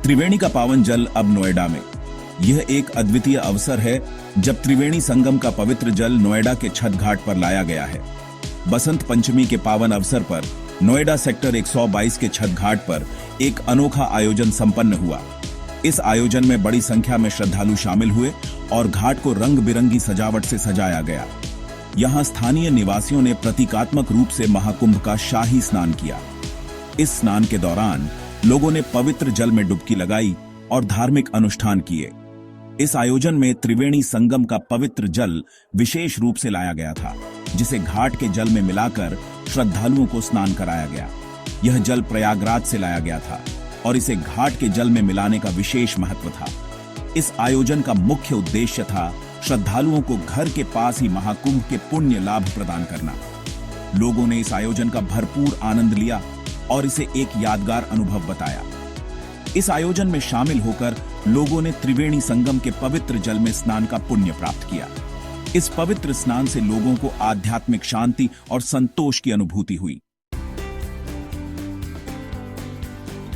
त्रिवेणी का पावन जल अब नोएडा में। यह एक अद्वितीय अवसर है जब त्रिवेणी संगम का पवित्र जल नोएडा के छठ घाट पर लाया गया है। बसंत पंचमी के पावन अवसर पर नोएडा सेक्टर 122 के छठ घाट पर एक अनोखा आयोजन संपन्न हुआ। इस आयोजन में बड़ी संख्या में श्रद्धालु शामिल हुए और घाट को रंग बिरंगी सजावट से सजाया गया। यहां स्थानीय निवासियों ने प्रतीकात्मक रूप से महाकुंभ का शाही स्नान किया। इस स्नान के दौरान लोगों ने पवित्र जल में डुबकी लगाई और धार्मिक अनुष्ठान किए। इस आयोजन में त्रिवेणी संगम का पवित्र जल विशेष रूप से लाया गया था, जिसे घाट के जल में मिलाकर श्रद्धालुओं को स्नान कराया गया। यह जल प्रयागराज से लाया गया था और इसे घाट के जल में मिलाने का विशेष महत्व था। इस आयोजन का मुख्य उद्देश्य था श्रद्धालुओं को घर के पास ही महाकुंभ के पुण्य लाभ प्रदान करना। लोगों ने इस आयोजन का भरपूर आनंद लिया और इसे एक यादगार अनुभव बताया। इस आयोजन में शामिल होकर लोगों ने त्रिवेणी संगम के पवित्र जल में स्नान का पुण्य प्राप्त किया। इस पवित्र स्नान से लोगों को आध्यात्मिक शांति और संतोष की अनुभूति हुई।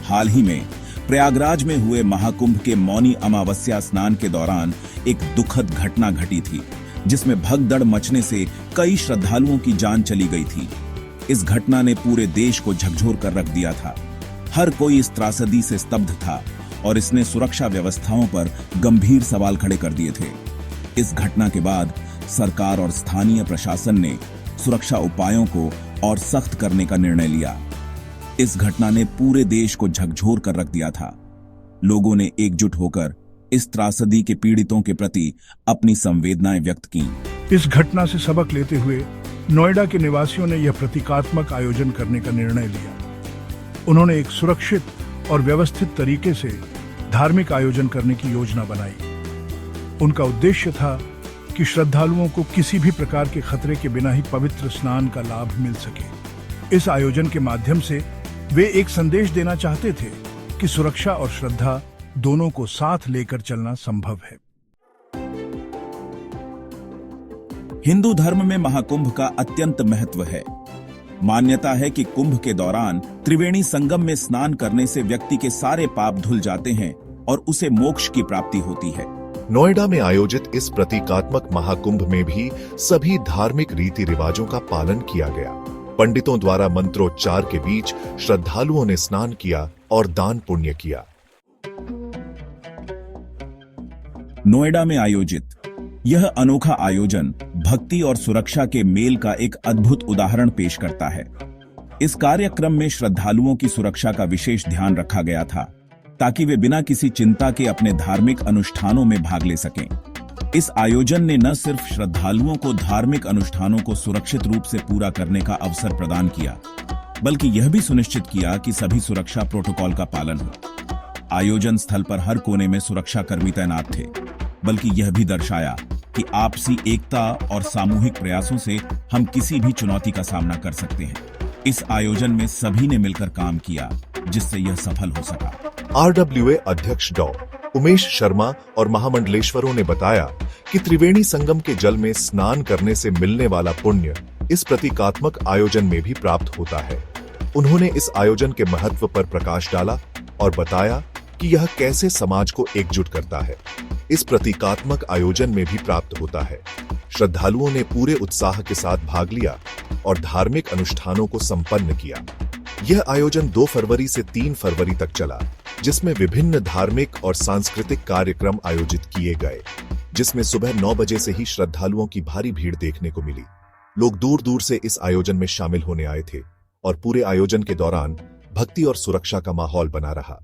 हाल ही में प्रयागराज में हुए महाकुंभ के मौनी अमावस्या स्नान के दौरान एक दुखद घटना घटी थी, जिसमें भगदड़ मचने से कई श्रद्धालुओं की जान चली गई थी। इस घटना ने पूरे देश को झकझोर कर रख दिया था। हर कोई इस त्रासदी से स्तब्ध था और इसने सुरक्षा व्यवस्थाओं पर गंभीर सवाल खड़े कर दिए थे। इस घटना के बाद सरकार और स्थानीय प्रशासन ने सुरक्षा उपायों को और सख्त करने का निर्णय लिया। इस घटना ने पूरे देश को झकझोर कर रख दिया था। लोगों ने एकजुट होकर इस त्रासदी के पीड़ितों के प्रति अपनी संवेदनाएं व्यक्त की। इस घटना से सबक लेते हुए नोएडा के निवासियों ने यह प्रतीकात्मक आयोजन करने का निर्णय लिया। उन्होंने एक सुरक्षित और व्यवस्थित तरीके से धार्मिक आयोजन करने की योजना बनाई। उनका उद्देश्य था कि श्रद्धालुओं को किसी भी प्रकार के खतरे के बिना ही पवित्र स्नान का लाभ मिल सके। इस आयोजन के माध्यम से वे एक संदेश देना चाहते थे कि सुरक्षा और श्रद्धा दोनों को साथ लेकर चलना संभव है। हिंदू धर्म में महाकुंभ का अत्यंत महत्व है। मान्यता है कि कुंभ के दौरान त्रिवेणी संगम में स्नान करने से व्यक्ति के सारे पाप धुल जाते हैं और उसे मोक्ष की प्राप्ति होती है। नोएडा में आयोजित इस प्रतीकात्मक महाकुंभ में भी सभी धार्मिक रीति रिवाजों का पालन किया गया। पंडितों द्वारा मंत्रोच्चार के बीच श्रद्धालुओं ने स्नान किया और दान पुण्य किया। नोएडा में आयोजित यह अनोखा आयोजन भक्ति और सुरक्षा के मेल का एक अद्भुत उदाहरण पेश करता है। इस कार्यक्रम में श्रद्धालुओं की सुरक्षा का विशेष ध्यान रखा गया था, ताकि वे बिना किसी चिंता के अपने धार्मिक अनुष्ठानों में भाग ले सकें। इस आयोजन ने न सिर्फ श्रद्धालुओं को धार्मिक अनुष्ठानों को सुरक्षित रूप से पूरा करने का अवसर प्रदान किया, बल्कि यह भी सुनिश्चित किया कि सभी सुरक्षा प्रोटोकॉल का पालन हो। आयोजन स्थल पर हर कोने में सुरक्षा कर्मी तैनात थे, बल्कि यह भी दर्शाया कि आपसी एकता और सामूहिक प्रयासों से हम किसी भी चुनौती का सामना कर सकते हैं। इस आयोजन में सभी ने मिलकर काम किया, जिससे यह सफल हो सका। RWA अध्यक्ष डॉ. उमेश शर्मा और महामंडलेश्वरों ने बताया कि त्रिवेणी संगम के जल में स्नान करने से मिलने वाला पुण्य इस प्रतीकात्मक आयोजन में भी प्राप्त होता है। उन्होंने इस आयोजन के महत्व पर प्रकाश डाला और बताया कि यह कैसे समाज को एकजुट करता है। इस प्रतीकात्मक आयोजन में भी प्राप्त होता है। श्रद्धालुओं ने पूरे उत्साह के साथ भाग लिया और धार्मिक अनुष्ठानों को संपन्न किया। यह आयोजन 2 फरवरी से 3 फरवरी तक चला, जिसमें विभिन्न धार्मिक और सांस्कृतिक कार्यक्रम आयोजित किए गए, जिसमें सुबह 9 बजे से ही श्रद्धालुओं की भारी भीड़ देखने को मिली। लोग दूर दूर से इस आयोजन में शामिल होने आए थे और पूरे आयोजन के दौरान भक्ति और सुरक्षा का माहौल बना रहा।